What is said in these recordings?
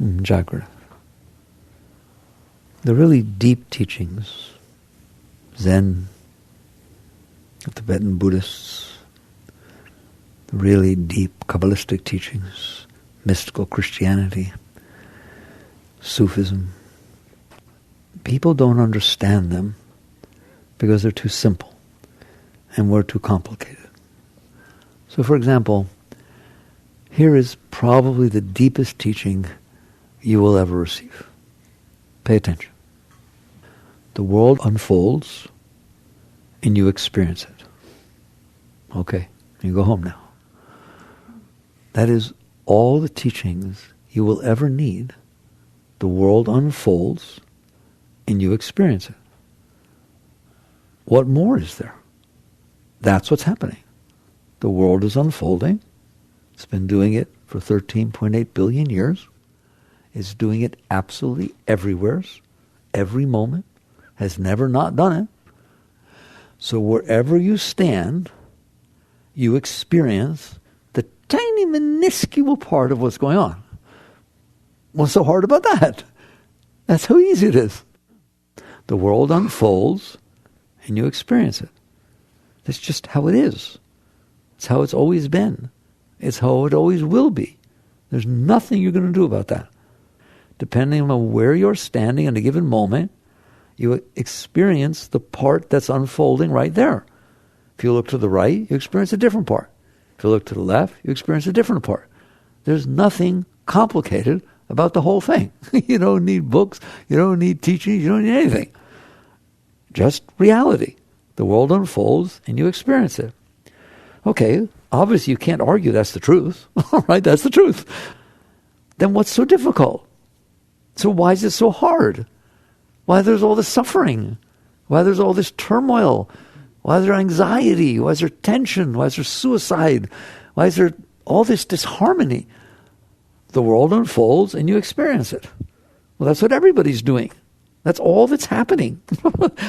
Jagrata. The really deep teachings, Zen, the Tibetan Buddhists, the really deep Kabbalistic teachings, mystical Christianity, Sufism, people don't understand them because they're too simple and we're too complicated. So for example, here is probably the deepest teaching you will ever receive. Pay attention. The world unfolds and you experience it. Okay, you go home now. That is all the teachings you will ever need. The world unfolds and you experience it. What more is there? That's what's happening. The world is unfolding. It's been doing it for 13.8 billion years. It's doing it absolutely everywhere, every moment, has never not done it. So wherever you stand, you experience the tiny, minuscule part of what's going on. What's so hard about that? That's how easy it is. The world unfolds and you experience it. That's just how it is. It's how it's always been. It's how it always will be. There's nothing you're going to do about that. Depending on where you're standing in a given moment, you experience the part that's unfolding right there. If you look to the right, you experience a different part. If you look to the left, you experience a different part. There's nothing complicated about the whole thing. You don't need books, you don't need teaching, you don't need anything. Just reality. The world unfolds and you experience it. Okay, obviously you can't argue that's the truth. All right, that's the truth. Then what's so difficult? So why is it so hard? Why there's all this suffering? Why there's all this turmoil? Why is there anxiety? Why is there tension? Why is there suicide? Why is there all this disharmony? The world unfolds and you experience it. Well, that's what everybody's doing. That's all that's happening.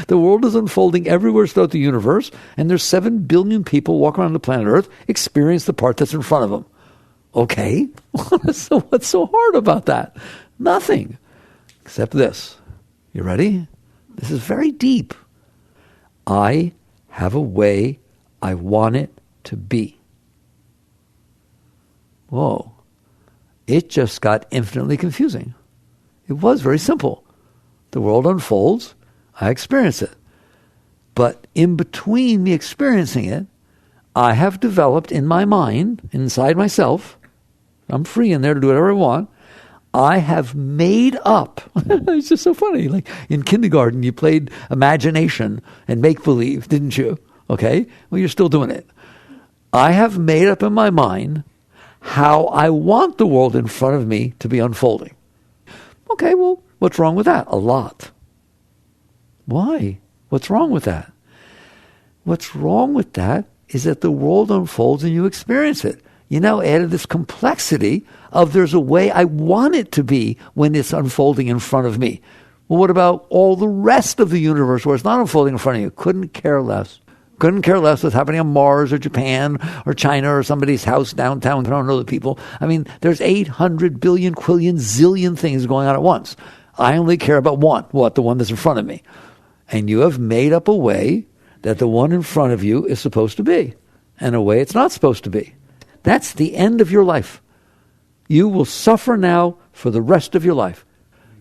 The world is unfolding everywhere throughout the universe, and there's 7 billion people walking around the planet Earth experience the part that's in front of them. Okay, so what's so hard about that? Nothing, except this. You ready? This is very deep. I have a way I want it to be. Whoa. It just got infinitely confusing. It was very simple. The world unfolds, I experience it. But in between me experiencing it, I have developed in my mind, inside myself, I'm free in there to do whatever I want, I have made up. It's just so funny. Like in kindergarten, you played imagination and make-believe, didn't you? Okay? Well, you're still doing it. I have made up in my mind how I want the world in front of me to be unfolding. Okay, well, what's wrong with that? A lot. Why? What's wrong with that? What's wrong with that is that the world unfolds and you experience it. You now added this complexity of there's a way I want it to be when it's unfolding in front of me. Well, what about all the rest of the universe where it's not unfolding in front of you? Couldn't care less. Couldn't care less what's happening on Mars or Japan or China or somebody's house downtown. I don't know the people. I mean, there's 800 billion, quillion, zillion things going on at once. I only care about one. What? The one that's in front of me. And you have made up a way that the one in front of you is supposed to be, and a way it's not supposed to be. That's the end of your life. You will suffer now for the rest of your life.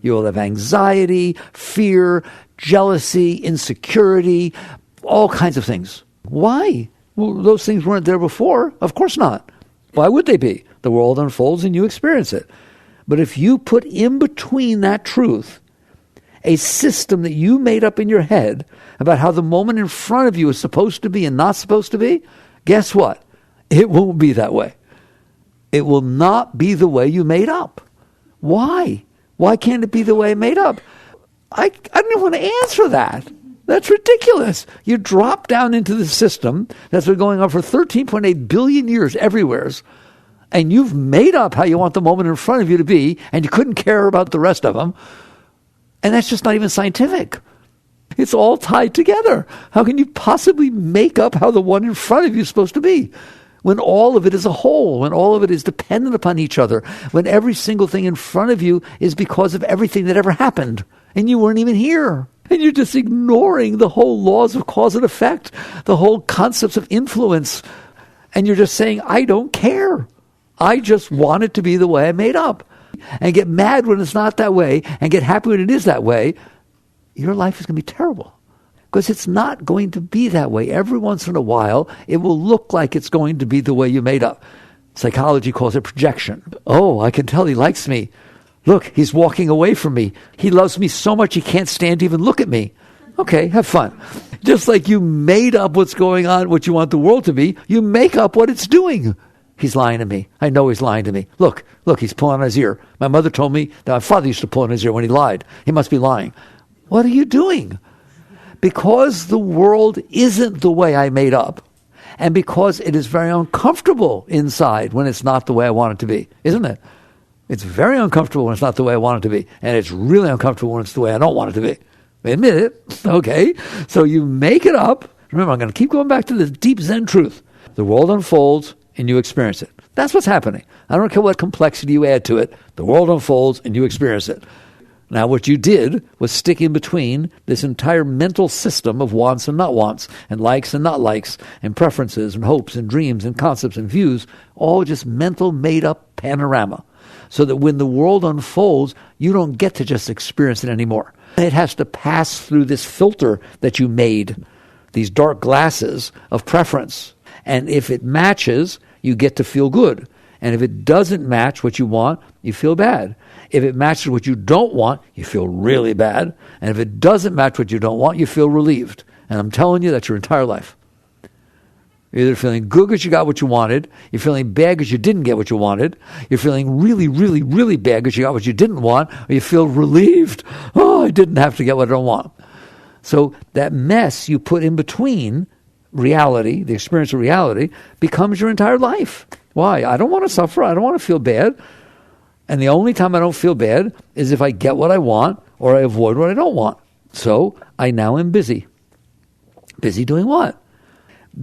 You will have anxiety, fear, jealousy, insecurity, all kinds of things. Why? Well, those things weren't there before. Of course not. Why would they be? The world unfolds and you experience it. But if you put in between that truth a system that you made up in your head about how the moment in front of you is supposed to be and not supposed to be, guess what? It won't be that way. It will not be the way you made up. Why? Why can't it be the way it made up? I don't even want to answer that. That's ridiculous. You drop down into the system that's been going on for 13.8 billion years everywhere, and you've made up how you want the moment in front of you to be, and you couldn't care about the rest of them. And that's just not even scientific. It's all tied together. How can you possibly make up how the one in front of you is supposed to be? when all of it is a whole, when all of it is dependent upon each other, when every single thing in front of you is because of everything that ever happened, and you weren't even here. And you're just ignoring the whole laws of cause and effect, the whole concepts of influence. And you're just saying, I don't care. I just want it to be the way I made up. And get mad when it's not that way, and get happy when it is that way. Your life is going to be terrible. Because it's not going to be that way. Every once in a while, it will look like it's going to be the way you made up. Psychology calls it projection. Oh, I can tell he likes me. Look, he's walking away from me. He loves me so much he can't stand to even look at me. Okay, have fun. Just like you made up what's going on, what you want the world to be, you make up what it's doing. He's lying to me. I know he's lying to me. Look, he's pulling on his ear. My mother told me that my father used to pull on his ear when he lied. He must be lying. What are you doing? Because the world isn't the way I made up, and because it is very uncomfortable inside when it's not the way I want it to be, isn't it? It's very uncomfortable when it's not the way I want it to be, and it's really uncomfortable when it's the way I don't want it to be. Admit it, okay? So you make it up. Remember, I'm going to keep going back to this deep Zen truth. The world unfolds, and you experience it. That's what's happening. I don't care what complexity you add to it. The world unfolds, and you experience it. Now, what you did was stick in between this entire mental system of wants and not wants, and likes and not likes, and preferences and hopes and dreams and concepts and views, all just mental made-up panorama. So that when the world unfolds, you don't get to just experience it anymore. It has to pass through this filter that you made, these dark glasses of preference. And if it matches, you get to feel good. And if it doesn't match what you want, you feel bad. If it matches what you don't want, you feel really bad. And if it doesn't match what you don't want, you feel relieved. And I'm telling you, that's your entire life. You're either feeling good because you got what you wanted, you're feeling bad because you didn't get what you wanted, you're feeling really, really, really bad because you got what you didn't want, or you feel relieved, oh, I didn't have to get what I don't want. So that mess you put in between reality, the experience of reality, becomes your entire life. Why? I don't want to suffer, I don't want to feel bad. And the only time I don't feel bad is if I get what I want or I avoid what I don't want. So I now am busy. Busy doing what?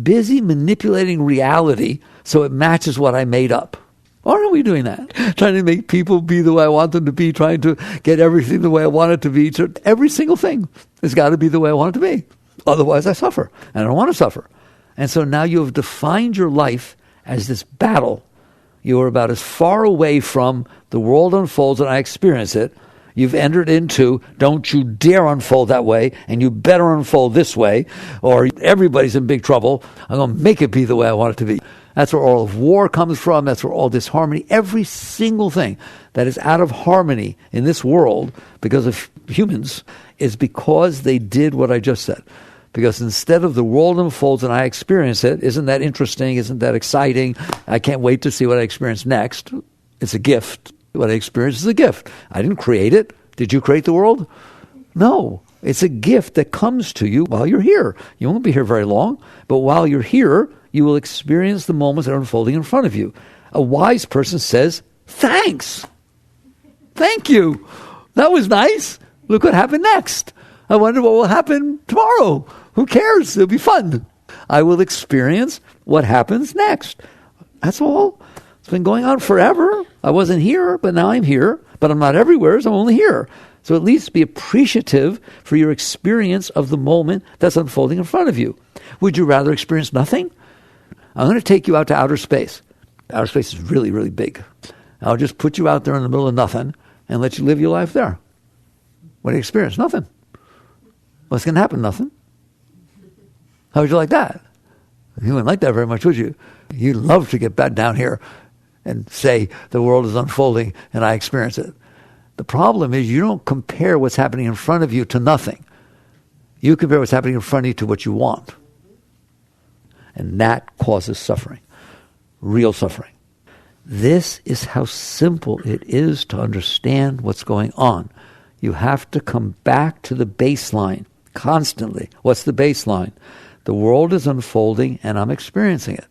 Busy manipulating reality so it matches what I made up. Aren't we doing that? Trying to make people be the way I want them to be, trying to get everything the way I want it to be. So every single thing has got to be the way I want it to be. Otherwise I suffer, and I don't want to suffer. And so now you have defined your life as this battle. You are about as far away from the world unfolds and I experience it. You've entered into, don't you dare unfold that way, and you better unfold this way, or everybody's in big trouble. I'm going to make it be the way I want it to be. That's where all of war comes from. That's where all disharmony, every single thing that is out of harmony in this world because of humans is because they did what I just said. Because instead of the world unfolds and I experience it, isn't that interesting? Isn't that exciting? I can't wait to see what I experience next. It's a gift. What I experience is a gift. I didn't create it. Did you create the world? No. It's a gift that comes to you while you're here. You won't be here very long, but while you're here, you will experience the moments that are unfolding in front of you. A wise person says, thanks. Thank you. That was nice. Look what happened next. I wonder what will happen tomorrow. Who cares? It'll be fun. I will experience what happens next. That's all. It's been going on forever. I wasn't here, but now I'm here. But I'm not everywhere, so I'm only here. So at least be appreciative for your experience of the moment that's unfolding in front of you. Would you rather experience nothing? I'm going to take you out to outer space. Outer space is really, really big. I'll just put you out there in the middle of nothing and let you live your life there. What do you experience? Nothing. What's going to happen? Nothing. How would you like that? You wouldn't like that very much, would you? You'd love to get back down here and say the world is unfolding and I experience it. The problem is you don't compare what's happening in front of you to nothing. You compare what's happening in front of you to what you want. And that causes suffering. Real suffering. This is how simple it is to understand what's going on. You have to come back to the baseline constantly. What's the baseline? The world is unfolding and I'm experiencing it.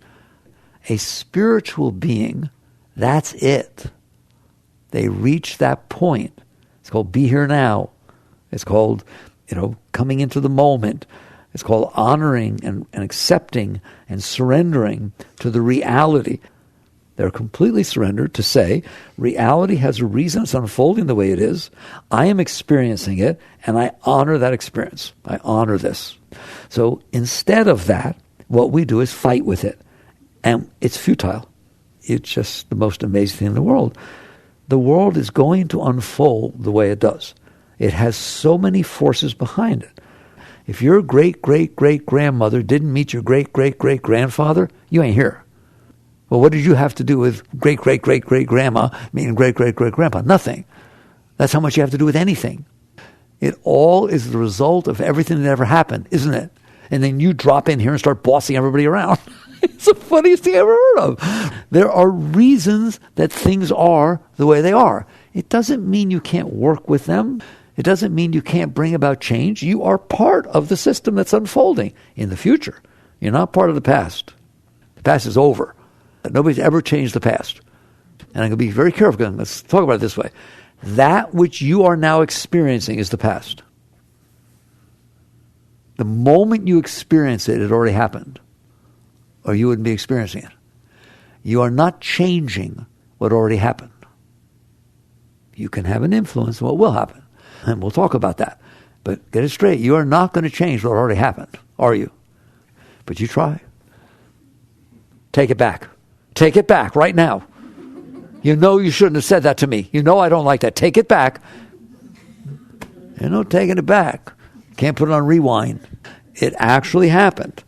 A spiritual being, that's it. They reach that point. It's called be here now. It's called, coming into the moment. It's called honoring and accepting and surrendering to the reality. They're completely surrendered to say, reality has a reason it's unfolding the way it is. I am experiencing it, and I honor that experience. I honor this. So instead of that, what we do is fight with it. And it's futile. It's just the most amazing thing in the world. The world is going to unfold the way it does. It has so many forces behind it. If your great-great-great-grandmother didn't meet your great-great-great-grandfather, you ain't here. Well, what did you have to do with great-great-great-great-grandma meeting great-great-great-grandpa? Nothing. That's how much you have to do with anything. It all is the result of everything that ever happened, isn't it? And then you drop in here and start bossing everybody around. It's the funniest thing I ever heard of. There are reasons that things are the way they are. It doesn't mean you can't work with them. It doesn't mean you can't bring about change. You are part of the system that's unfolding in the future. You're not part of the past. The past is over. Nobody's ever changed the past. And I'm going to be very careful. Let's talk about it this way. That which you are now experiencing is the past. The moment you experience it, it already happened. Or you wouldn't be experiencing it. You are not changing what already happened. You can have an influence on what will happen. And we'll talk about that. But get it straight. You are not going to change what already happened, are you? But you try. Take it back. Take it back right now. You know you shouldn't have said that to me. You know I don't like that. Take it back. There's no taking it back. Can't put it on rewind. It actually happened.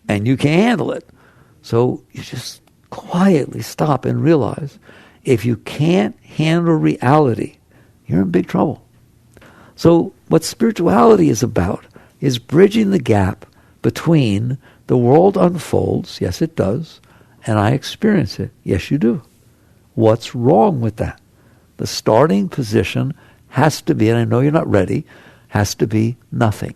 And you can't handle it. So you just quietly stop and realize if you can't handle reality, you're in big trouble. So what spirituality is about is bridging the gap between the world unfolds, yes it does, and I experience it, yes you do. What's wrong with that? The starting position has to be, and I know you're not ready, has to be nothing.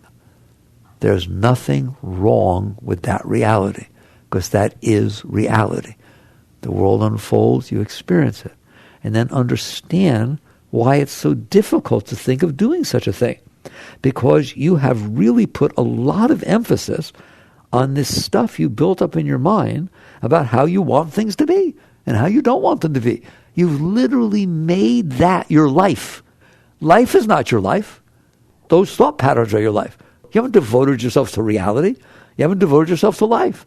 There's nothing wrong with that reality, because that is reality. The world unfolds, you experience it. And then understand why it's so difficult to think of doing such a thing. Because you have really put a lot of emphasis on this stuff you built up in your mind about how you want things to be and how you don't want them to be. You've literally made that your life. Life is not your life. Those thought patterns are your life. You haven't devoted yourself to reality. You haven't devoted yourself to life.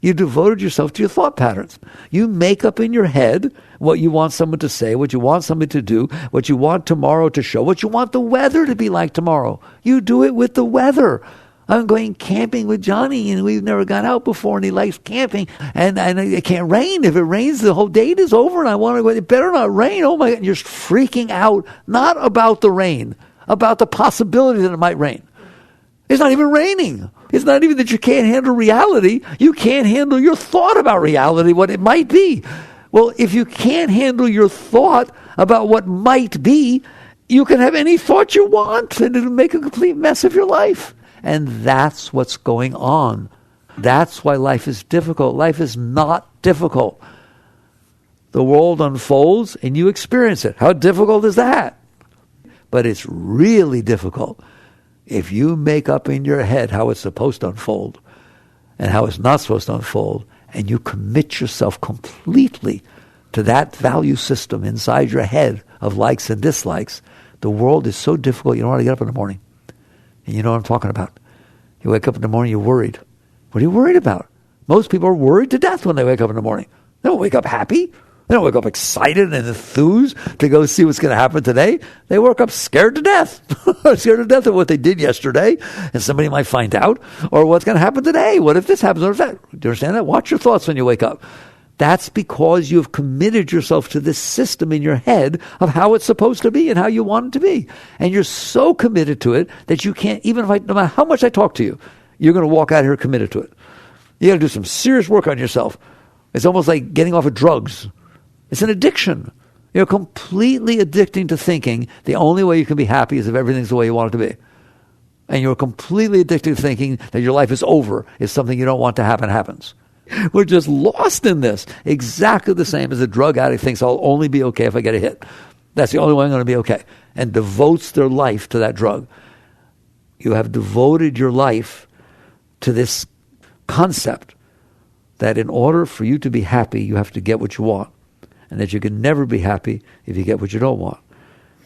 You devoted yourself to your thought patterns. You make up in your head what you want someone to say, what you want somebody to do, what you want tomorrow to show, what you want the weather to be like tomorrow. You do it with the weather. I'm going camping with Johnny, and we've never gone out before, and he likes camping, and it can't rain. If it rains, the whole date is over, and I want to go, it better not rain. Oh my God, you're freaking out, not about the rain, about the possibility that it might rain. It's not even raining. It's not even that you can't handle reality. You can't handle your thought about reality, what it might be. Well, if you can't handle your thought about what might be, you can have any thought you want, and it'll make a complete mess of your life. And that's what's going on. That's why life is difficult. Life is not difficult. The world unfolds, and you experience it. How difficult is that? But it's really difficult if you make up in your head how it's supposed to unfold and how it's not supposed to unfold, and you commit yourself completely to that value system inside your head of likes and dislikes, the world is so difficult you don't want to get up in the morning. And you know what I'm talking about. You wake up in the morning, you're worried. What are you worried about? Most people are worried to death when they wake up in the morning. They don't wake up happy. They don't wake up excited and enthused to go see what's going to happen today. They woke up scared to death. Scared to death of what they did yesterday, and somebody might find out, or what's going to happen today. What if this happens? What if that? Do you understand that? Watch your thoughts when you wake up. That's because you've committed yourself to this system in your head of how it's supposed to be and how you want it to be. And you're so committed to it that you can't, even if no matter how much I talk to you, you're going to walk out here committed to it. You got to do some serious work on yourself. It's almost like getting off of drugs. It's an addiction. You're completely addicting to thinking the only way you can be happy is if everything's the way you want it to be. And you're completely addicted to thinking that your life is over if something you don't want to happen happens. We're just lost in this. Exactly the same as a drug addict thinks I'll only be okay if I get a hit. That's the only way I'm going to be okay. And devotes their life to that drug. You have devoted your life to this concept that in order for you to be happy, you have to get what you want, and that you can never be happy if you get what you don't want.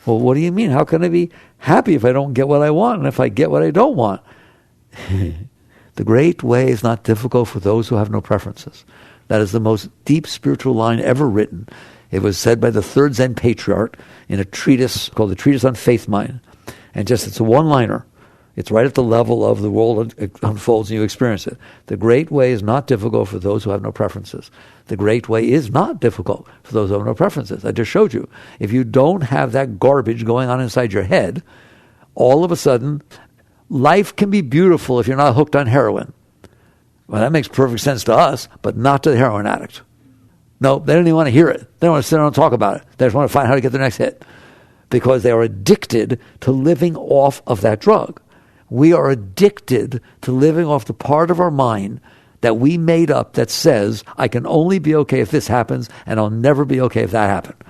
Well, what do you mean? How can I be happy if I don't get what I want, and if I get what I don't want? The great way is not difficult for those who have no preferences. That is the most deep spiritual line ever written. It was said by the third Zen patriarch in a treatise called the Treatise on Faith Mind. And just, it's a one-liner. It's right at the level of the world unfolds and you experience it. The great way is not difficult for those who have no preferences. The great way is not difficult for those who have no preferences. I just showed you. If you don't have that garbage going on inside your head, all of a sudden, life can be beautiful if you're not hooked on heroin. Well, that makes perfect sense to us, but not to the heroin addict. No, they don't even want to hear it. They don't want to sit down and talk about it. They just want to find how to get their next hit, because they are addicted to living off of that drug. We are addicted to living off the part of our mind that we made up that says, I can only be okay if this happens, and I'll never be okay if that happened.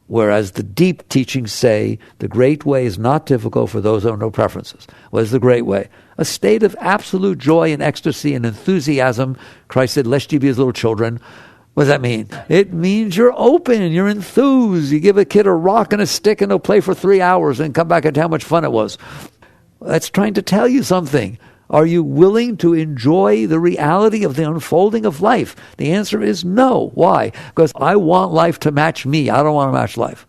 Whereas the deep teachings say the great way is not difficult for those who have no preferences. What is the great way? A state of absolute joy and ecstasy and enthusiasm. Christ said, lest ye be as little children. What does that mean? It means you're open, you're enthused. You give a kid a rock and a stick and they'll play for 3 hours and come back and tell how much fun it was. That's trying to tell you something. Are you willing to enjoy the reality of the unfolding of life? The answer is no. Why? Because I want life to match me. I don't want to match life.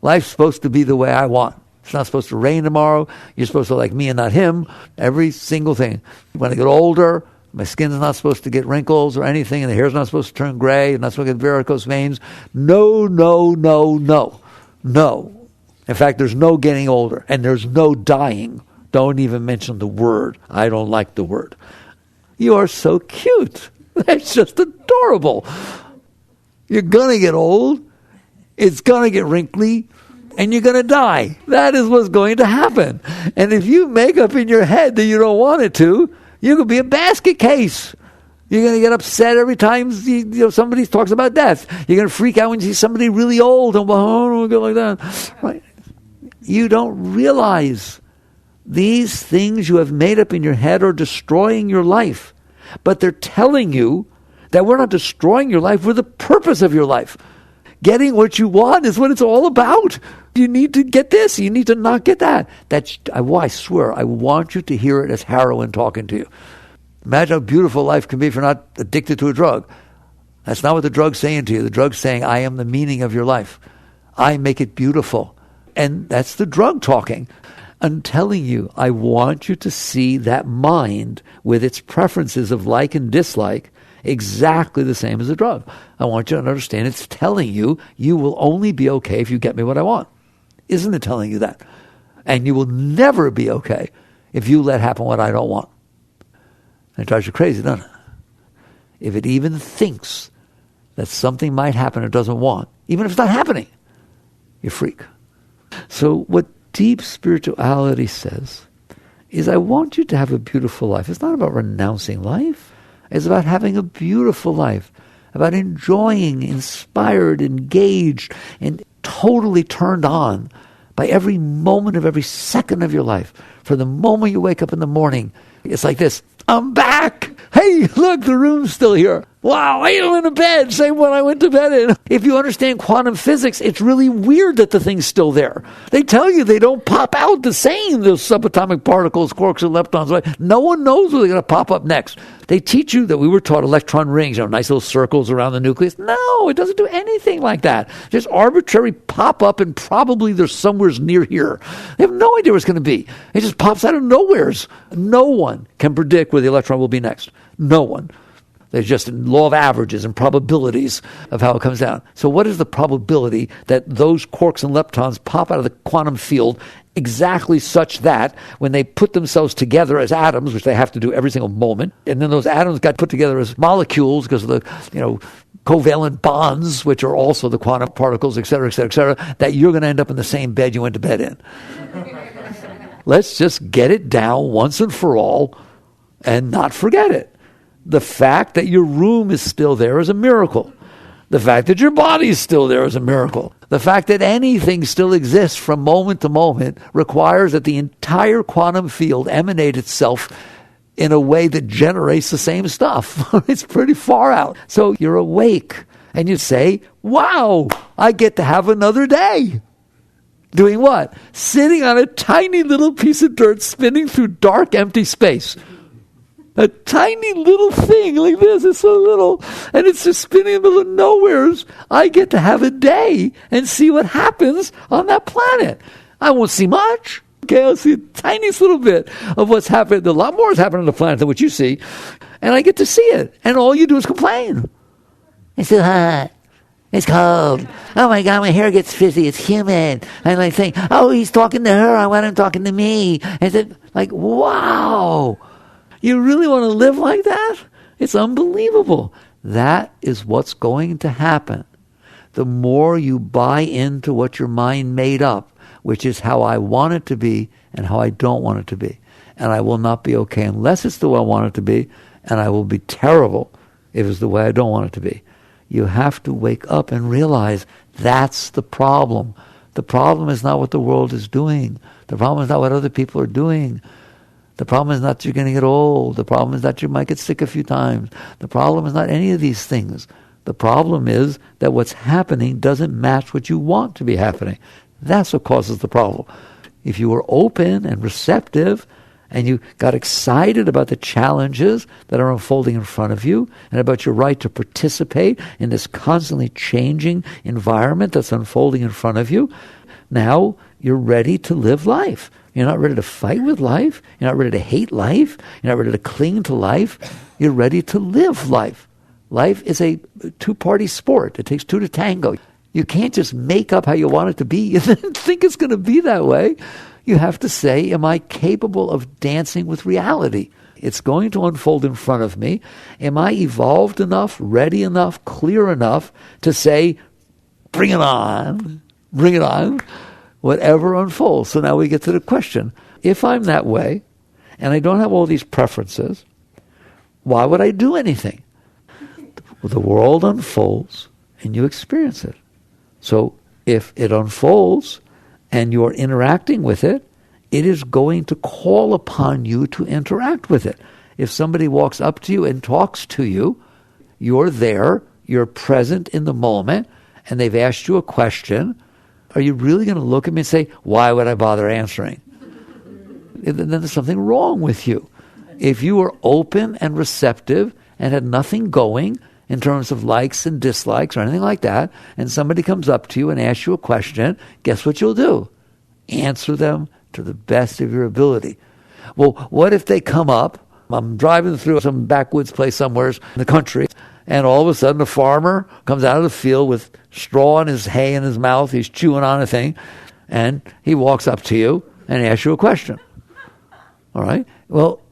Life's supposed to be the way I want. It's not supposed to rain tomorrow. You're supposed to like me and not him. Every single thing. When I get older, my skin's not supposed to get wrinkles or anything, and the hair's not supposed to turn gray, and not supposed to get varicose veins. No, no, no, no. No. In fact, there's no getting older, and there's no dying. Don't even mention the word. I don't like the word. You are so cute. That's just adorable. You're going to get old. It's going to get wrinkly. And you're going to die. That is what's going to happen. And if you make up in your head that you don't want it to, you could be a basket case. You're going to get upset every time somebody talks about death. You're going to freak out when you see somebody really old and go like that. Right? You don't realize these things you have made up in your head are destroying your life. But they're telling you that we're not destroying your life, we're the purpose of your life. Getting what you want is what it's all about. You need to get this, you need to not get that. I swear, I want you to hear it as heroin talking to you. Imagine how beautiful life can be if you're not addicted to a drug. That's not what the drug's saying to you. The drug's saying, I am the meaning of your life. I make it beautiful. And that's the drug talking. I'm telling you, I want you to see that mind with its preferences of like and dislike exactly the same as a drug. I want you to understand it's telling you, you will only be okay if you get me what I want. Isn't it telling you that? And you will never be okay if you let happen what I don't want. And it drives you crazy, doesn't it? If it even thinks that something might happen it doesn't want, even if it's not happening, you freak. So what deep spirituality says is, I want you to have a beautiful life. It's not about renouncing life. It's about having a beautiful life, about enjoying, inspired, engaged, and totally turned on by every moment of every second of your life. From the moment you wake up in the morning, it's like this. I'm back. Hey, look, the room's still here. Wow, I am in a bed, same one I went to bed in. If you understand quantum physics, it's really weird that the thing's still there. They tell you they don't pop out the same, those subatomic particles, quarks and leptons. Right? No one knows where they're going to pop up next. They teach you that we were taught electron rings, nice little circles around the nucleus. No, it doesn't do anything like that. Just arbitrary pop up, and probably there's somewheres near here. They have no idea where it's going to be. It just pops out of nowheres. No one can predict where the electron will be next. No one. There's just a law of averages and probabilities of how it comes down. So what is the probability that those quarks and leptons pop out of the quantum field exactly such that when they put themselves together as atoms, which they have to do every single moment, and then those atoms got put together as molecules because of the, covalent bonds, which are also the quantum particles, et cetera, et cetera, et cetera, that you're going to end up in the same bed you went to bed in. Let's just get it down once and for all and not forget it. The fact that your room is still there is a miracle. The fact that your body is still there is a miracle. The fact that anything still exists from moment to moment requires that the entire quantum field emanate itself in a way that generates the same stuff. It's pretty far out. So you're awake and you say, wow, I get to have another day. Doing what? Sitting on a tiny little piece of dirt spinning through dark, empty space. A tiny little thing like this. It's so little. And it's just spinning in the middle of nowheres. I get to have a day and see what happens on that planet. I won't see much. Okay, I'll see the tiniest little bit of what's happening. A lot more is happening on the planet than what you see. And I get to see it. And all you do is complain. It's too hot. It's cold. Oh my God, my hair gets frizzy. It's humid. And I think, oh, he's talking to her. I want him talking to me. And it's like, wow. You really want to live like that? It's unbelievable. That is what's going to happen. The more you buy into what your mind made up, which is how I want it to be and how I don't want it to be. And I will not be okay unless it's the way I want it to be, and I will be terrible if it's the way I don't want it to be. You have to wake up and realize that's the problem. The problem is not what the world is doing. The problem is not what other people are doing. The problem is not that you're going to get old. The problem is that you might get sick a few times. The problem is not any of these things. The problem is that what's happening doesn't match what you want to be happening. That's what causes the problem. If you were open and receptive and you got excited about the challenges that are unfolding in front of you and about your right to participate in this constantly changing environment that's unfolding in front of you, now you're ready to live life. You're not ready to fight with life. You're not ready to hate life. You're not ready to cling to life. You're ready to live life. Life is a two-party sport. It takes two to tango. You can't just make up how you want it to be and then think it's going to be that way. You have to say, am I capable of dancing with reality? It's going to unfold in front of me. Am I evolved enough, ready enough, clear enough to say, bring it on, whatever unfolds. So now we get to the question, if I'm that way and I don't have all these preferences, why would I do anything? Well, the world unfolds and you experience it. So if it unfolds and you're interacting with it, it is going to call upon you to interact with it. If somebody walks up to you and talks to you, you're there, you're present in the moment, and they've asked you a question. Are you really going to look at me and say, why would I bother answering? Then there's something wrong with you. If you were open and receptive and had nothing going in terms of likes and dislikes or anything like that, and somebody comes up to you and asks you a question, guess what you'll do? Answer them to the best of your ability. Well, what if they come up, I'm driving through some backwoods place somewhere in the country, and all of a sudden a farmer comes out of the field with straw in his hay in his mouth, he's chewing on a thing, and he walks up to you and asks you a question. All right? Well,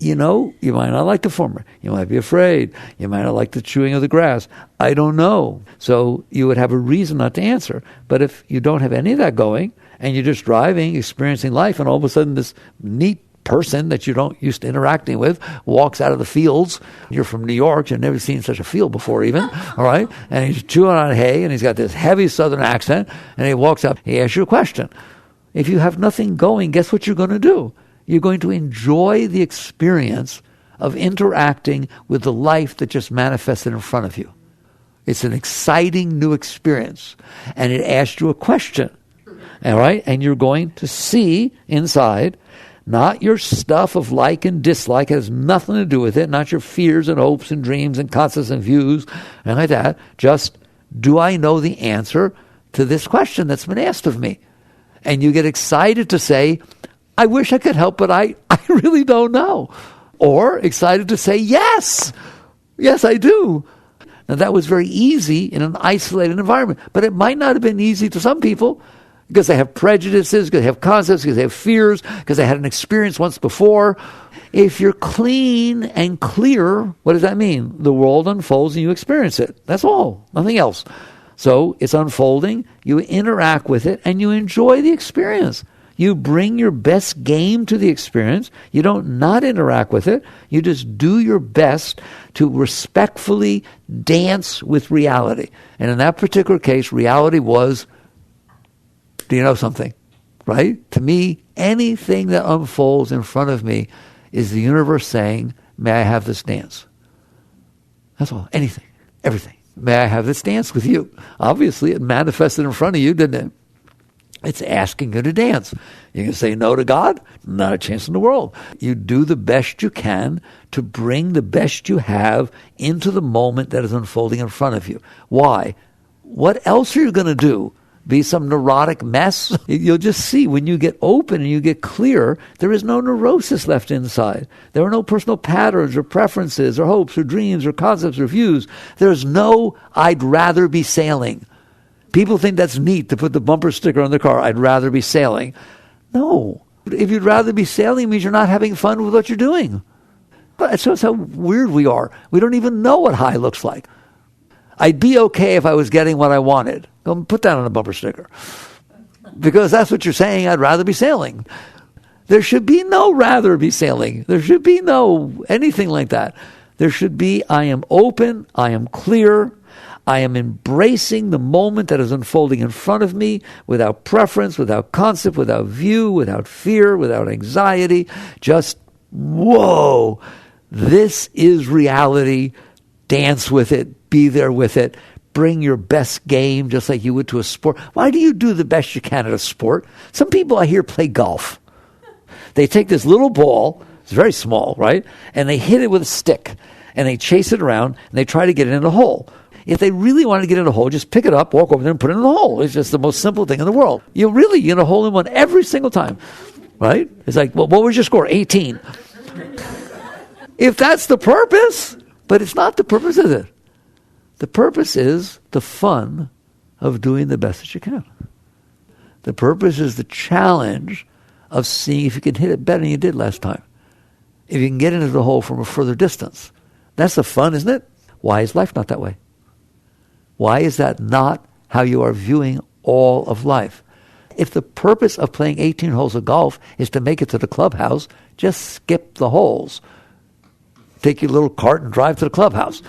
you know, you might not like the farmer. You might be afraid. You might not like the chewing of the grass. I don't know. So you would have a reason not to answer. But if you don't have any of that going, and you're just driving, experiencing life, and all of a sudden this neat person that you don't used to interacting with walks out of the fields. You're from New York. You've never seen such a field before even. All right? And he's chewing on hay, and he's got this heavy southern accent, and he walks up. He asks you a question. If you have nothing going, guess what you're going to do? You're going to enjoy the experience of interacting with the life that just manifested in front of you. It's an exciting new experience. And it asks you a question. All right? And you're going to see inside, not your stuff of like and dislike. It has nothing to do with it. Not your fears and hopes and dreams and concepts and views and like that. Just, do I know the answer to this question that's been asked of me? And you get excited to say, I wish I could help, but I really don't know. Or excited to say, yes, I do. Now that was very easy in an isolated environment, but it might not have been easy to some people because they have prejudices, because they have concepts, because they have fears, because they had an experience once before. If you're clean and clear, what does that mean? The world unfolds and you experience it. That's all, nothing else. So it's unfolding, you interact with it, and you enjoy the experience. You bring your best game to the experience. You don't not interact with it. You just do your best to respectfully dance with reality. And in that particular case, reality was, do you know something? Right? To me, anything that unfolds in front of me is the universe saying, may I have this dance? That's all. Anything. Everything. May I have this dance with you? Obviously, it manifested in front of you, didn't it? It's asking you to dance. You can say no to God? Not a chance in the world. You do the best you can to bring the best you have into the moment that is unfolding in front of you. Why? What else are you going to do? Be some neurotic mess? You'll just see when you get open and you get clear, there is no neurosis left inside. There are no personal patterns or preferences or hopes or dreams or concepts or views. There's no I'd rather be sailing. People think that's neat to put the bumper sticker on the car, I'd rather be sailing. No. If you'd rather be sailing, it means you're not having fun with what you're doing. But it shows how weird we are. We don't even know what high looks like. I'd be okay if I was getting what I wanted. Go put that on a bumper sticker. Because that's what you're saying, I'd rather be sailing. There should be no rather be sailing. There should be no anything like that. There should be, I am open, I am clear, I am embracing the moment that is unfolding in front of me without preference, without concept, without view, without fear, without anxiety. Just, whoa, this is reality. Dance with it. Be there with it. Bring your best game just like you would to a sport. Why do you do the best you can at a sport? Some people I hear play golf. They take this little ball, it's very small, right? And they hit it with a stick. And they chase it around and they try to get it in a hole. If they really want to get in a hole, just pick it up, walk over there and put it in the hole. It's just the most simple thing in the world. You really get a hole in one every single time, right? It's like, well, what was your score? 18. If that's the purpose, but it's not the purpose, is it? The purpose is the fun of doing the best that you can. The purpose is the challenge of seeing if you can hit it better than you did last time. If you can get into the hole from a further distance. That's the fun, isn't it? Why is life not that way? Why is that not how you are viewing all of life? If the purpose of playing 18 holes of golf is to make it to the clubhouse, just skip the holes. Take your little cart and drive to the clubhouse.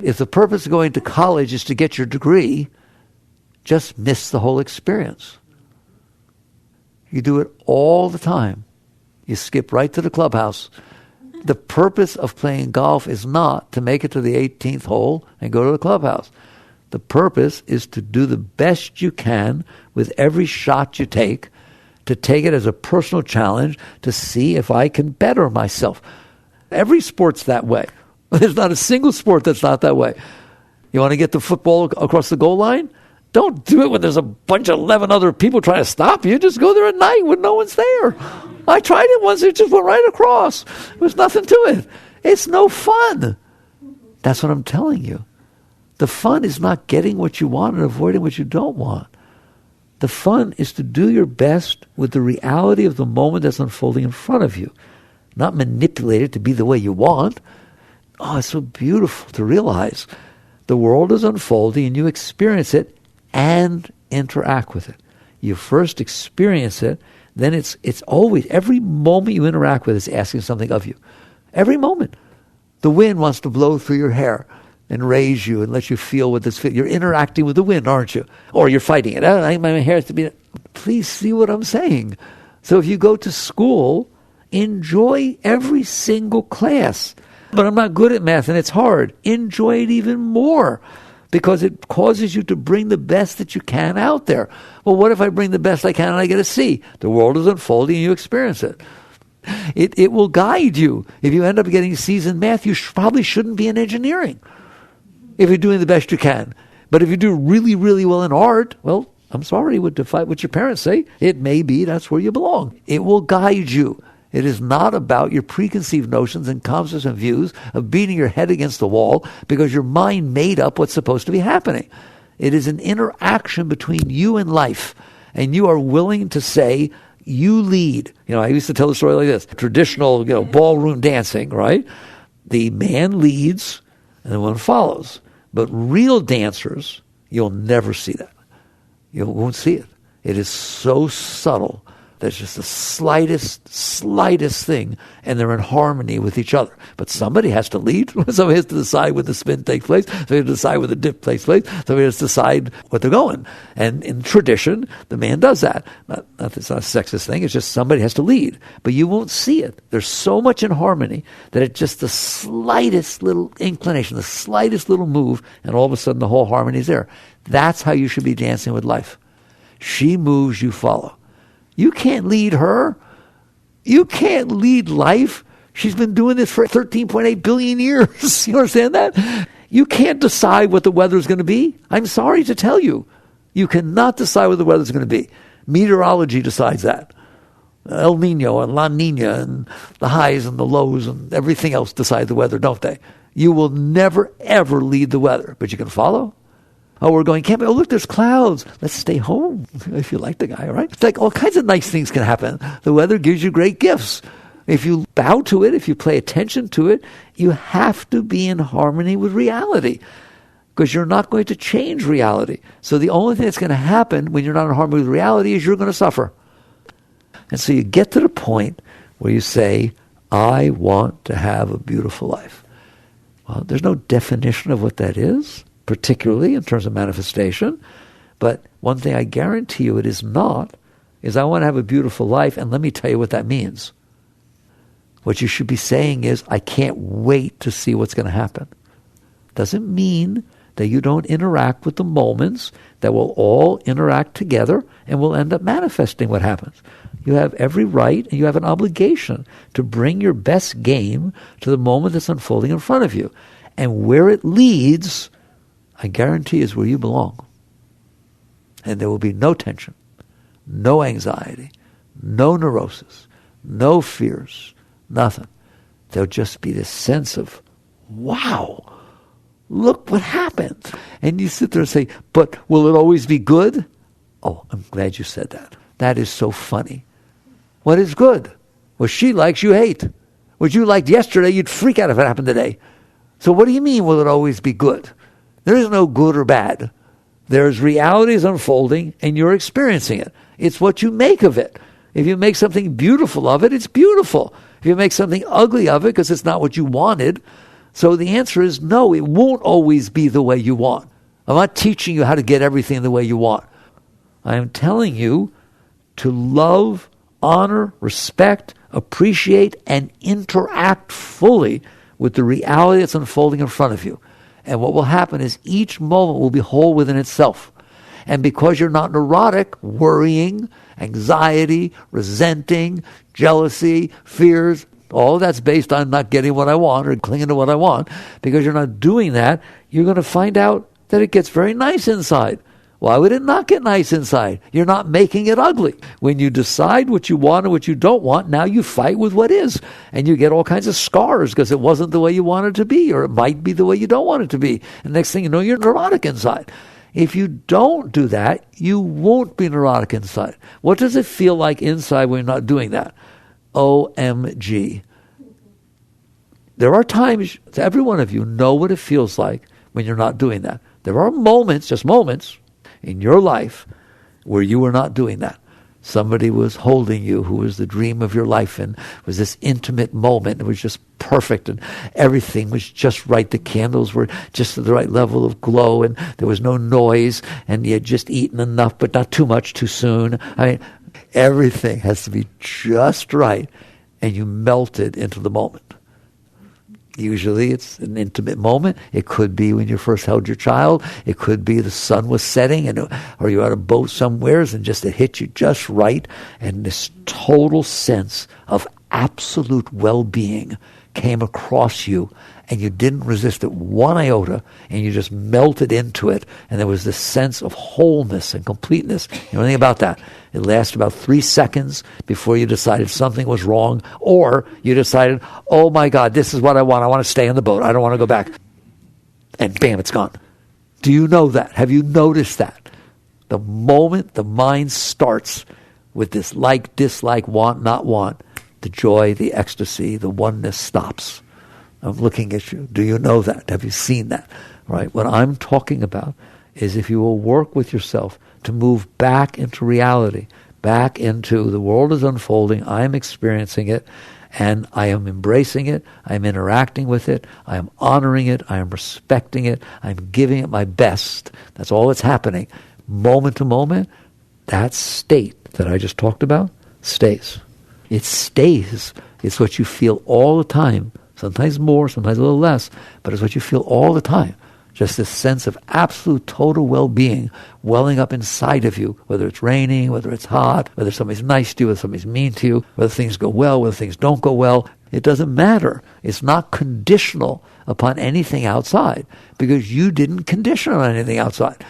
If the purpose of going to college is to get your degree, just miss the whole experience. You do it all the time. You skip right to the clubhouse. The purpose of playing golf is not to make it to the 18th hole and go to the clubhouse. The purpose is to do the best you can with every shot you take, to take it as a personal challenge to see if I can better myself. Every sport's that way. There's not a single sport that's not that way. You want to get the football across the goal line? Don't do it when there's a bunch of 11 other people trying to stop you. Just go there at night when no one's there. I tried it once. It just went right across. There's nothing to it. It's no fun. That's what I'm telling you. The fun is not getting what you want and avoiding what you don't want. The fun is to do your best with the reality of the moment that's unfolding in front of you. Not manipulate it to be the way you want. Oh, it's so beautiful to realize the world is unfolding and you experience it and interact with it. You first experience it, then it's always, every moment you interact with it is asking something of you. Every moment. The wind wants to blow through your hair and raise you and let you feel what this feels. You're interacting with the wind, aren't you? Or you're fighting it. My hair has to be... Please see what I'm saying. So if you go to school, enjoy every single class. But I'm not good at math and it's hard. Enjoy it even more because it causes you to bring the best that you can out there. Well, what if I bring the best I can and I get a C? The world is unfolding and you experience it. It will guide you. If you end up getting C's in math, you probably shouldn't be in engineering if you're doing the best you can. But if you do really, really well in art, well, I'm sorry to fight what your parents say. It may be that's where you belong. It will guide you. It is not about your preconceived notions and concepts and views of beating your head against the wall because your mind made up what's supposed to be happening. It is an interaction between you and life, and you are willing to say, you lead. I used to tell the story like this. Traditional, ballroom dancing, right? The man leads and the one follows. But real dancers, you'll never see that. You won't see it. It is so subtle There's just the slightest thing, and they're in harmony with each other. But somebody has to lead. Somebody has to decide when the spin takes place. Somebody has to decide when the dip takes place. Somebody has to decide what they're going. And in tradition, the man does that. It's not a sexist thing. It's just somebody has to lead. But you won't see it. There's so much in harmony that it's just the slightest little inclination, the slightest little move, and all of a sudden the whole harmony is there. That's how you should be dancing with life. She moves, you follow. You can't lead her. You can't lead life. She's been doing this for 13.8 billion years. You understand that? You can't decide what the weather's going to be. I'm sorry to tell you. You cannot decide what the weather's going to be. Meteorology decides that. El Nino and La Nina and the highs and the lows and everything else decide the weather, don't they? You will never, ever lead the weather, but you can follow. Oh, we're going camping. Oh, look, there's clouds. Let's stay home if you like the guy, right? It's like all kinds of nice things can happen. The weather gives you great gifts. If you bow to it, if you pay attention to it, you have to be in harmony with reality because you're not going to change reality. So the only thing that's going to happen when you're not in harmony with reality is you're going to suffer. And so you get to the point where you say, I want to have a beautiful life. Well, there's no definition of what that is, particularly in terms of manifestation. But one thing I guarantee you it is not, is I want to have a beautiful life, and let me tell you what that means. What you should be saying is, I can't wait to see what's going to happen. Doesn't mean that you don't interact with the moments that will all interact together and will end up manifesting what happens. You have every right and you have an obligation to bring your best game to the moment that's unfolding in front of you. And where it leads, I guarantee is where you belong. And there will be no tension, no anxiety, no neurosis, no fears, nothing. There'll just be this sense of, wow, look what happened. And you sit there and say, but will it always be good? Oh, I'm glad you said that. That is so funny. What is good? What she likes, you hate. What you liked yesterday, you'd freak out if it happened today. So what do you mean, will it always be good? There is no good or bad. There's realities unfolding, and you're experiencing it. It's what you make of it. If you make something beautiful of it, it's beautiful. If you make something ugly of it because it's not what you wanted. So the answer is no, it won't always be the way you want. I'm not teaching you how to get everything the way you want. I am telling you to love, honor, respect, appreciate, and interact fully with the reality that's unfolding in front of you. And what will happen is each moment will be whole within itself. And because you're not neurotic, worrying, anxiety, resenting, jealousy, fears, all that's based on not getting what I want or clinging to what I want. Because you're not doing that, you're going to find out that it gets very nice inside. Why would it not get nice inside? You're not making it ugly. When you decide what you want and what you don't want, now you fight with what is. And you get all kinds of scars because it wasn't the way you want it to be, or it might be the way you don't want it to be. And next thing you know, you're neurotic inside. If you don't do that, you won't be neurotic inside. What does it feel like inside when you're not doing that? OMG. There are times, every one of you know what it feels like when you're not doing that. There are moments, just moments, in your life where you were not doing that. Somebody was holding you who was the dream of your life, and it was this intimate moment. It was just perfect, and everything was just right. The candles were just at the right level of glow, and there was no noise, and you had just eaten enough, but not too much too soon. I mean, everything has to be just right, and you melted into the moment. Usually it's an intimate moment. It could be when you first held your child. It could be the sun was setting, or you're on a boat somewheres and just it hit you just right. And this total sense of absolute well-being came across you, and you didn't resist it one iota, and you just melted into it. And there was this sense of wholeness and completeness. You know anything about that? It lasted about 3 seconds before you decided something was wrong, or you decided, oh my God, this is what I want. I want to stay on the boat. I don't want to go back. And bam, it's gone. Do you know that? Have you noticed that? The moment the mind starts with this like, dislike, want, not want, the joy, the ecstasy, the oneness stops. I'm looking at you. Do you know that? Have you seen that? Right? What I'm talking about is if you will work with yourself to move back into reality, back into the world is unfolding, I am experiencing it, and I am embracing it, I am interacting with it, I am honoring it, I am respecting it, I am giving it my best. That's all that's happening. Moment to moment, that state that I just talked about stays. It stays. It's what you feel all the time. Sometimes more, sometimes a little less, but it's what you feel all the time. Just this sense of absolute total well-being welling up inside of you, whether it's raining, whether it's hot, whether somebody's nice to you, whether somebody's mean to you, whether things go well, whether things don't go well. It doesn't matter. It's not conditional upon anything outside because you didn't condition on anything outside.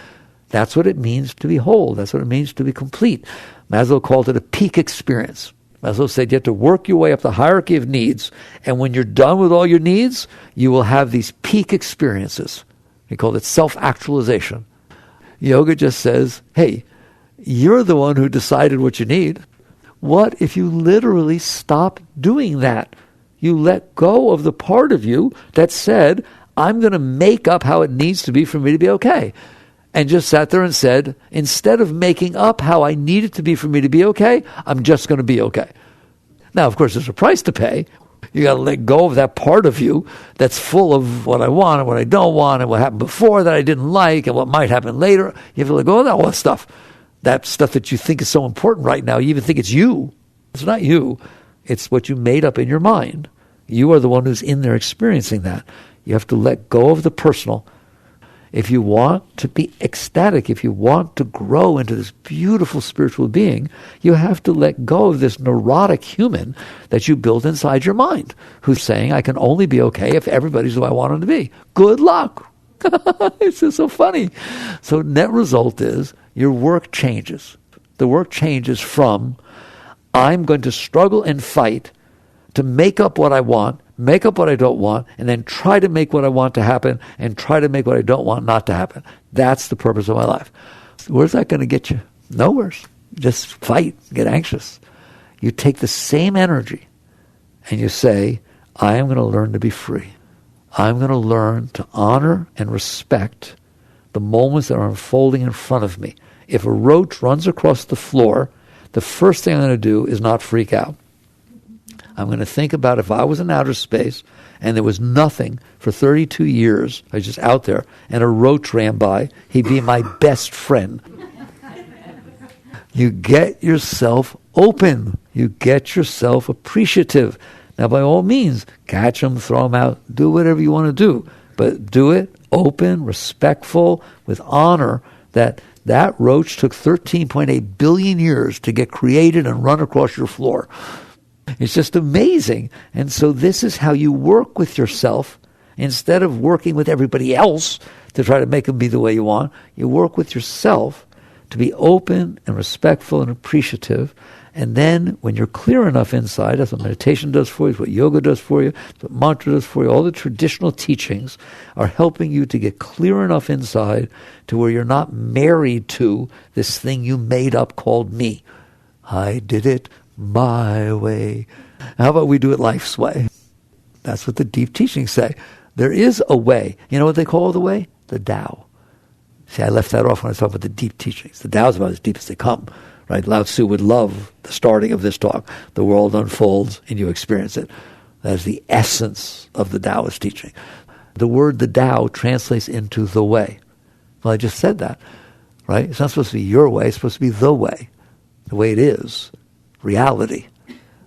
That's what it means to be whole. That's what it means to be complete. Maslow called it a peak experience. Maslow said you have to work your way up the hierarchy of needs, and when you're done with all your needs, you will have these peak experiences. He called it self-actualization. Yoga just says, hey, you're the one who decided what you need. What if you literally stop doing that? You let go of the part of you that said, I'm going to make up how it needs to be for me to be okay. And just sat there and said, instead of making up how I need it to be for me to be okay, I'm just going to be okay. Now, of course, there's a price to pay. You got to let go of that part of you that's full of what I want and what I don't want and what happened before that I didn't like and what might happen later. You have to let go of all that stuff. That stuff that you think is so important right now. You even think it's you. It's not you. It's what you made up in your mind. You are the one who's in there experiencing that. You have to let go of the personal. If you want to be ecstatic, if you want to grow into this beautiful spiritual being, you have to let go of this neurotic human that you build inside your mind, who's saying, I can only be okay if everybody's who I want them to be. Good luck. It's just so funny. So net result is your work changes. The work changes from, I'm going to struggle and fight to make up what I want, make up what I don't want, and then try to make what I want to happen and try to make what I don't want not to happen. That's the purpose of my life. Where's that going to get you? Nowhere. Just fight, get anxious. You take the same energy and you say, I am going to learn to be free. I'm going to learn to honor and respect the moments that are unfolding in front of me. If a roach runs across the floor, the first thing I'm going to do is not freak out. I'm going to think about if I was in outer space and there was nothing for 32 years, I was just out there, and a roach ran by, he'd be my best friend. You get yourself open. You get yourself appreciative. Now, by all means, catch them, throw them out, do whatever you want to do. But do it open, respectful, with honor that roach took 13.8 billion years to get created and run across your floor. It's just amazing. And so this is how you work with yourself. Instead of working with everybody else to try to make them be the way you want, you work with yourself to be open and respectful and appreciative. And then when you're clear enough inside, that's what meditation does for you, it's what yoga does for you, it's what mantra does for you. All the traditional teachings are helping you to get clear enough inside to where you're not married to this thing you made up called me. I did it my way. How about we do it life's way? That's what the deep teachings say. There is a way. You know what they call the way? The Tao. See, I left that off when I was talking about the deep teachings. The Tao is about as deep as they come. Right? Lao Tzu would love the starting of this talk. The world unfolds and you experience it. That is the essence of the Taoist teaching. The word the Tao translates into the way. Well, I just said that. Right? It's not supposed to be your way. It's supposed to be the way it is. Reality.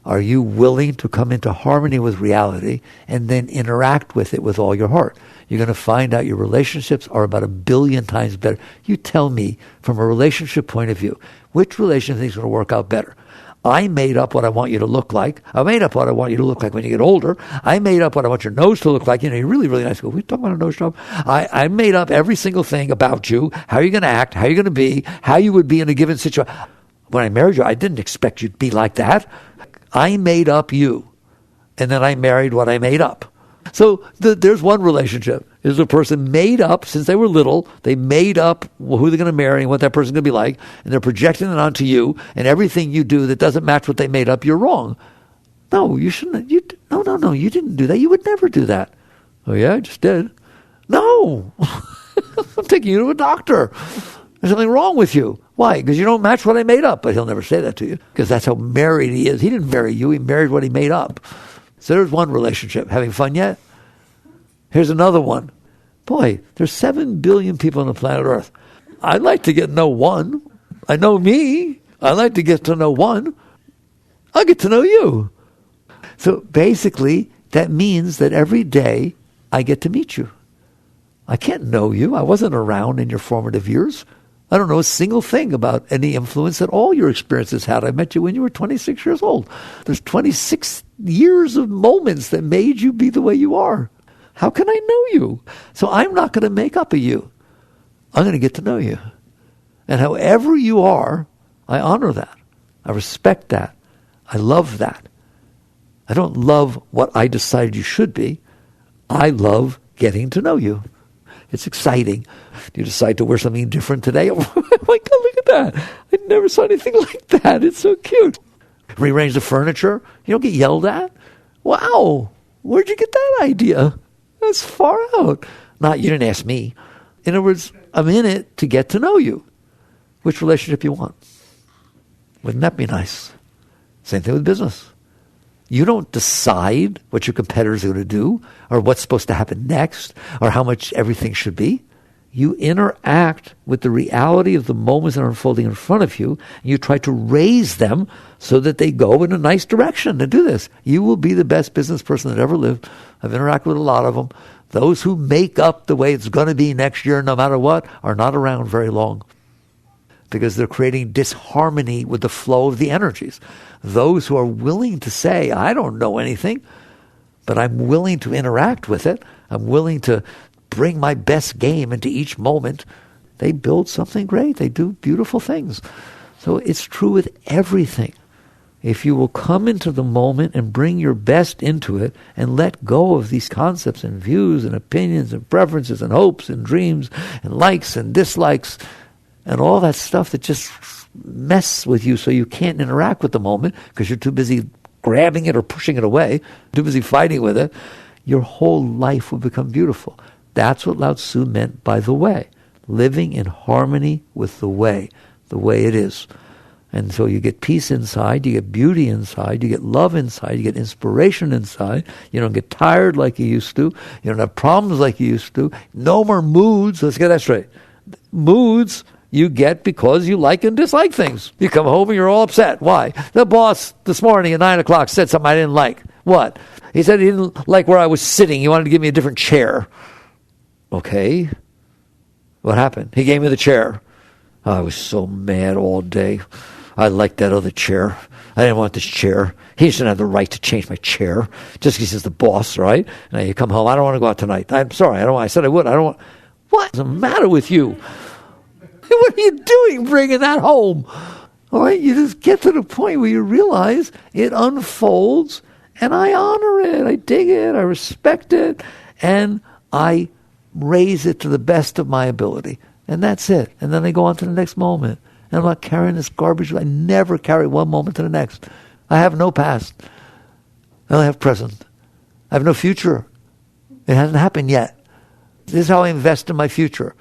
Are you willing to come into harmony with reality and then interact with it with all your heart? You're going to find out your relationships are about 1 billion times better. You tell me, from a relationship point of view, which relationship is going to work out better? I made up what I want you to look like. I made up what I want you to look like when you get older. I made up what I want your nose to look like. You know, you're really, really nice. We talk about a nose job. I made up every single thing about you, how you're going to act, how you're going to be, how you would be in a given situation. When I married you, I didn't expect you to be like that. I made up you, and then I married what I made up. So there's one relationship. There's a person made up, since they were little, they made up who they're going to marry and what that person's going to be like, and they're projecting it onto you, and everything you do that doesn't match what they made up, you're wrong. No, you shouldn't. No, you didn't do that. You would never do that. Oh, yeah, I just did. No. I'm taking you to a doctor. There's something wrong with you. Why? Because you don't match what I made up. But he'll never say that to you because that's how married he is. He didn't marry you. He married what he made up. So there's one relationship. Having fun yet? Here's another one. Boy, there's 7 billion people on the planet Earth. I'd like to get to know one. I know me. I'd like to get to know one. I'll get to know you. So basically, that means that every day I get to meet you. I can't know you. I wasn't around in your formative years. I don't know a single thing about any influence that all your experiences had. I met you when you were 26 years old. There's 26 years of moments that made you be the way you are. How can I know you? So I'm not going to make up a you. I'm going to get to know you. And however you are, I honor that. I respect that. I love that. I don't love what I decided you should be. I love getting to know you. It's exciting. You decide to wear something different today. Oh my God, look at that. I never saw anything like that. It's so cute. Rearrange the furniture. You don't get yelled at. Wow. Where'd you get that idea? That's far out. Not, you didn't ask me. In other words, I'm in it to get to know you. Which relationship you want. Wouldn't that be nice? Same thing with business. You don't decide what your competitors are going to do or what's supposed to happen next or how much everything should be. You interact with the reality of the moments that are unfolding in front of you, and you try to raise them so that they go in a nice direction to do this. You will be the best business person that ever lived. I've interacted with a lot of them. Those who make up the way it's going to be next year, no matter what, are not around very long because they're creating disharmony with the flow of the energies. Those who are willing to say, I don't know anything, but I'm willing to interact with it. I'm willing to bring my best game into each moment. They build something great. They do beautiful things. So it's true with everything. If you will come into the moment and bring your best into it and let go of these concepts and views and opinions and preferences and hopes and dreams and likes and dislikes and all that stuff that just mess with you so you can't interact with the moment because you're too busy grabbing it or pushing it away, too busy fighting with it, your whole life will become beautiful. That's what Lao Tzu meant by the way. Living in harmony with the way it is. And so you get peace inside, you get beauty inside, you get love inside, you get inspiration inside. You don't get tired like you used to. You don't have problems like you used to. No more moods. Let's get that straight. Moods you get because you like and dislike things. You come home and you're all upset. Why? The boss this morning at 9 o'clock said something I didn't like. What? He said he didn't like where I was sitting. He wanted to give me a different chair. Okay. What happened? He gave me the chair. I was so mad all day. I liked that other chair. I didn't want this chair. He shouldn't have the right to change my chair just because he's the boss, right? Now you come home. I don't want to go out tonight. I'm sorry. I said I would. I don't want. What's the matter with you? What are you doing bringing that home? All right, you just get to the point where you realize it unfolds, and I honor it. I dig it. I respect it. And I raise it to the best of my ability. And that's it. And then I go on to the next moment. And I'm not carrying this garbage. I never carry one moment to the next. I have no past. I only have present. I have no future. It hasn't happened yet. This is how I invest in my future.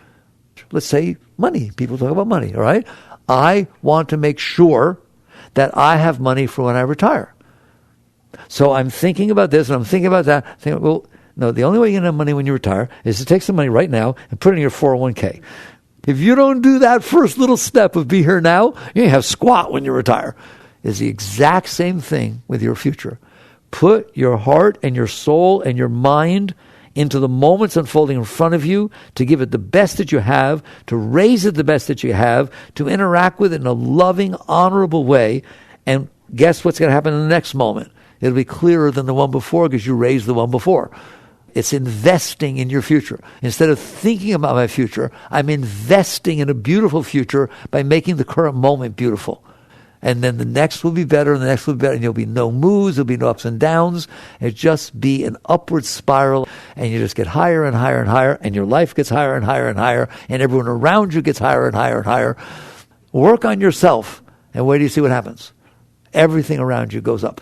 Let's say money. People talk about money, all right? I want to make sure that I have money for when I retire. So I'm thinking about this and I'm thinking about that. Thinking, well, no, the only way you're going to have money when you retire is to take some money right now and put it in your 401k. If you don't do that first little step of be here now, you ain't have squat when you retire. It's the exact same thing with your future. Put your heart and your soul and your mind into the moments unfolding in front of you, to give it the best that you have, to raise it the best that you have, to interact with it in a loving, honorable way. And guess what's going to happen in the next moment? It'll be clearer than the one before because you raised the one before. It's investing in your future. Instead of thinking about my future, I'm investing in a beautiful future by making the current moment beautiful. And then the next will be better, and the next will be better, and there'll be no moods, there'll be no ups and downs. It'll just be an upward spiral, and you just get higher and higher and higher, and your life gets higher and higher and higher, and everyone around you gets higher and higher and higher. Work on yourself, and wait till you see what happens. Everything around you goes up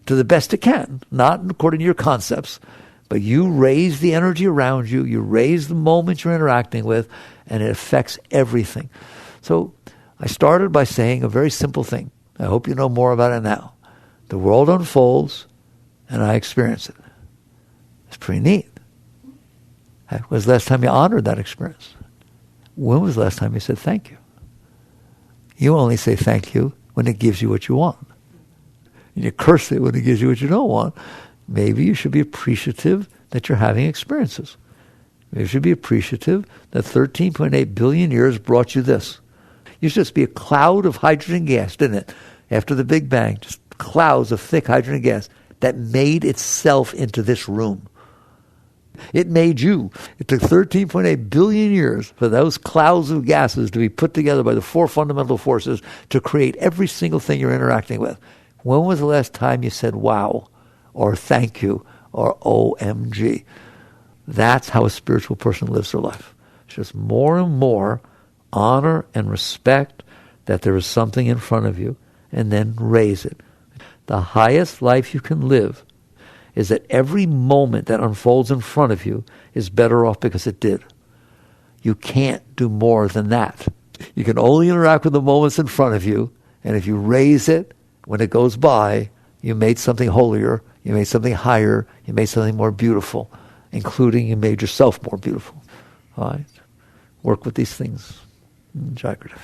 to the best it can, not according to your concepts, but you raise the energy around you, you raise the moments you're interacting with, and it affects everything. So I started by saying a very simple thing. I hope you know more about it now. The world unfolds, and I experience it. It's pretty neat. When was the last time you honored that experience? When was the last time you said thank you? You only say thank you when it gives you what you want. And you curse it when it gives you what you don't want. Maybe you should be appreciative that you're having experiences. Maybe you should be appreciative that 13.8 billion years brought you this. You should just be a cloud of hydrogen gas, didn't it? After the Big Bang, just clouds of thick hydrogen gas that made itself into this room. It made you. It took 13.8 billion years for those clouds of gases to be put together by the four fundamental forces to create every single thing you're interacting with. When was the last time you said wow, or thank you, or OMG? That's how a spiritual person lives their life. It's just more and more honor and respect that there is something in front of you, and then raise it. The highest life you can live is that every moment that unfolds in front of you is better off because it did. You can't do more than that. You can only interact with the moments in front of you, and if you raise it, when it goes by, you made something holier, you made something higher, you made something more beautiful, including you made yourself more beautiful. All right? Work with these things. Jagrata.